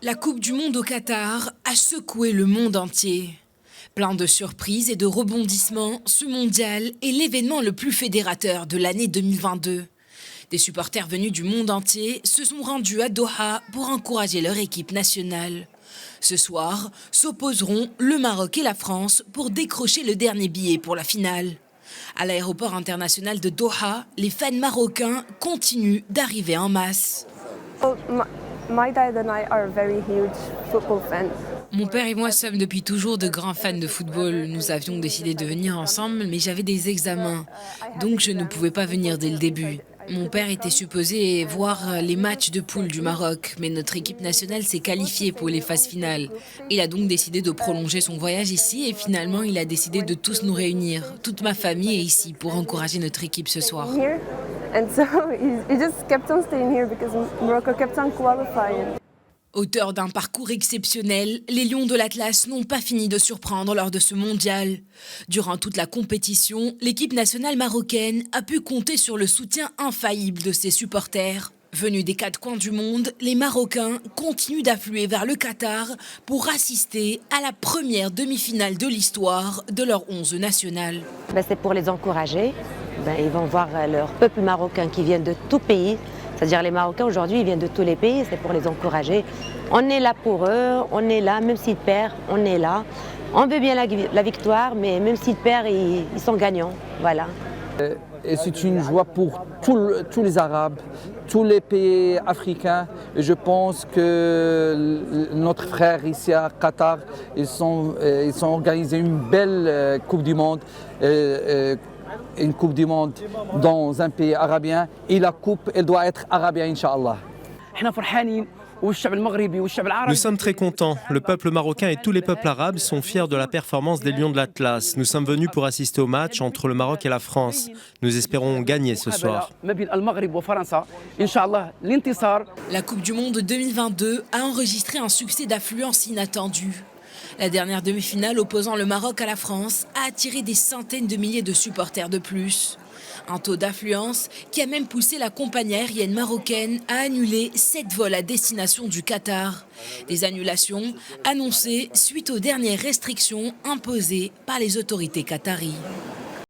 La Coupe du Monde au Qatar a secoué le monde entier. Plein de surprises et de rebondissements, ce mondial est l'événement le plus fédérateur de l'année 2022. Des supporters venus du monde entier se sont rendus à Doha pour encourager leur équipe nationale. Ce soir, s'opposeront le Maroc et la France pour décrocher le dernier billet pour la finale. À l'aéroport international de Doha, les fans marocains continuent d'arriver en masse. My dad and I are very huge football fans. Mon père et moi sommes depuis toujours de grands fans de football. Nous avions décidé de venir ensemble, mais j'avais des examens, donc je ne pouvais pas venir dès le début. Mon père était supposé voir les matchs de poule du Maroc, mais notre équipe nationale s'est qualifiée pour les phases finales. Il a donc décidé de prolonger son voyage ici et finalement il a décidé de tous nous réunir. Toute ma famille est ici pour encourager notre équipe ce soir. And so he just kept on staying here because Morocco kept on qualifying. Auteurs d'un parcours exceptionnel, les Lions de l'Atlas n'ont pas fini de surprendre lors de ce mondial. Durant toute la compétition, l'équipe nationale marocaine a pu compter sur le soutien infaillible de ses supporters. Venus des quatre coins du monde, les Marocains continuent d'affluer vers le Qatar pour assister à la première demi-finale de l'histoire de leur 11 national. C'est pour les encourager. Ils vont voir leur peuple marocain qui vient de tout pays. C'est-à-dire les Marocains aujourd'hui, ils viennent de tous les pays, c'est pour les encourager. On est là pour eux, on est là, même s'ils perdent, on est là. On veut bien la victoire, mais même s'ils perdent, ils sont gagnants. Voilà. Et c'est une joie pour tous les Arabes, tous les pays africains. Et je pense que notre frère ici à Qatar, ils sont organisés une belle Coupe du Monde. Une Coupe du Monde dans un pays arabien et la coupe, elle doit être arabienne, Inch'Allah. Nous sommes très contents. Le peuple marocain et tous les peuples arabes sont fiers de la performance des Lions de l'Atlas. Nous sommes venus pour assister au match entre le Maroc et la France. Nous espérons gagner ce soir. La Coupe du Monde 2022 a enregistré un succès d'affluence inattendu. La dernière demi-finale opposant le Maroc à la France a attiré des centaines de milliers de supporters de plus. Un taux d'affluence qui a même poussé la compagnie aérienne marocaine à annuler 7 vols à destination du Qatar. Des annulations annoncées suite aux dernières restrictions imposées par les autorités qataries.